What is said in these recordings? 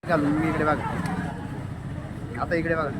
घालून मी इकडे बघा, आता इकडे बघा.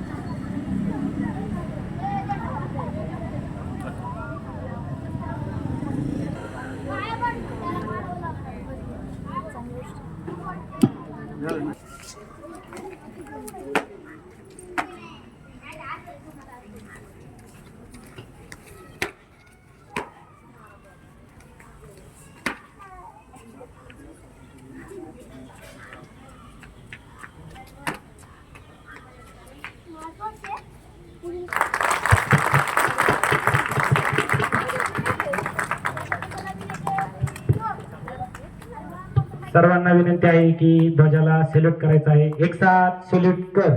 सर्वांना विनंती आहे की ध्वजाला सॅल्यूट करायचा आहे. एक साथ सॅल्यूट कर.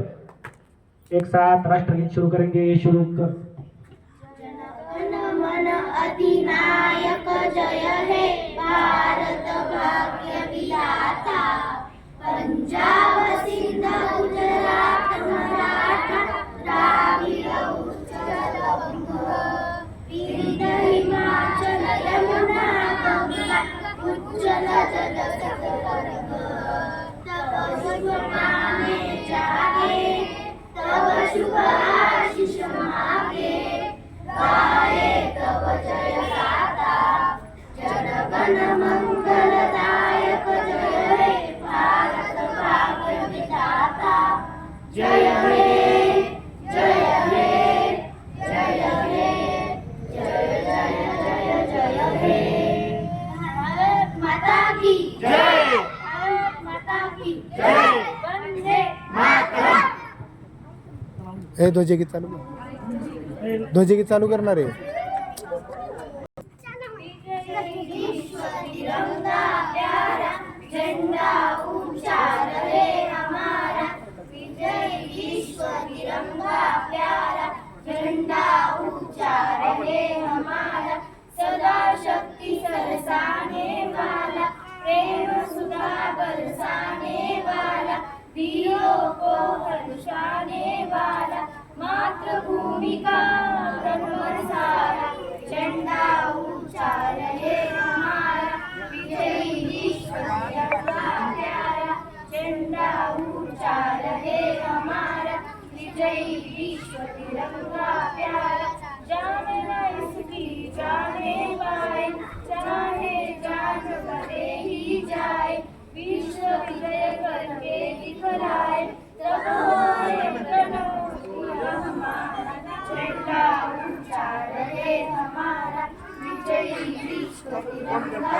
एक साथ राष्ट्रगीत शुरू करेंगे. शुरू कर. जन मन अधिनायक जय हे भारत भाग्य विधाता. पंजाब सिंध गुजरात मराठा द्राविड उत्कल बंग. विविध हिमाचल यमुना गंगा उज्जल जल सकल. तब शुभ नामे जागे, तब शुभ आशीष मागे. गाये तब जय गाथा, जनगण मंगलदायक जय हे भारत भाग्य विधाता. जय हे जय हे जय हे जय जय जय जय हे. भारत माता की जय. भारत माता की जय. वंदे मातरम. हे ध्वजगीत चालू कर. ध्वजगीत चालू करणार आहे. तिरंगा प्यारा झंडा ऊंचा रहे हमारा. विजय विश्व तिरंगा प्यारा झंडा ऊंचा रहे हमारा. सदा शक्ति सरसाने वाला, प्रेम सुधा बरसाने वाला, वीरों को हर्षाने वाला, मातृभूमि का तन मन सारा. झंडा ऊंचा रहे हमारा. विजयी विश्व तिरंगा प्यारा झंडा ऊंचा रहे हमारा. विजयी विश्व तिरंगा प्यारा. जाने ना इसकी जाने पाए, चाहे जान बदे ही जाए. विश्व विजय करके दिखलाए, तब होए प्रणव हमारा. झंडा ऊंचा रहे हमारा. विजयी विश्व तिरंगा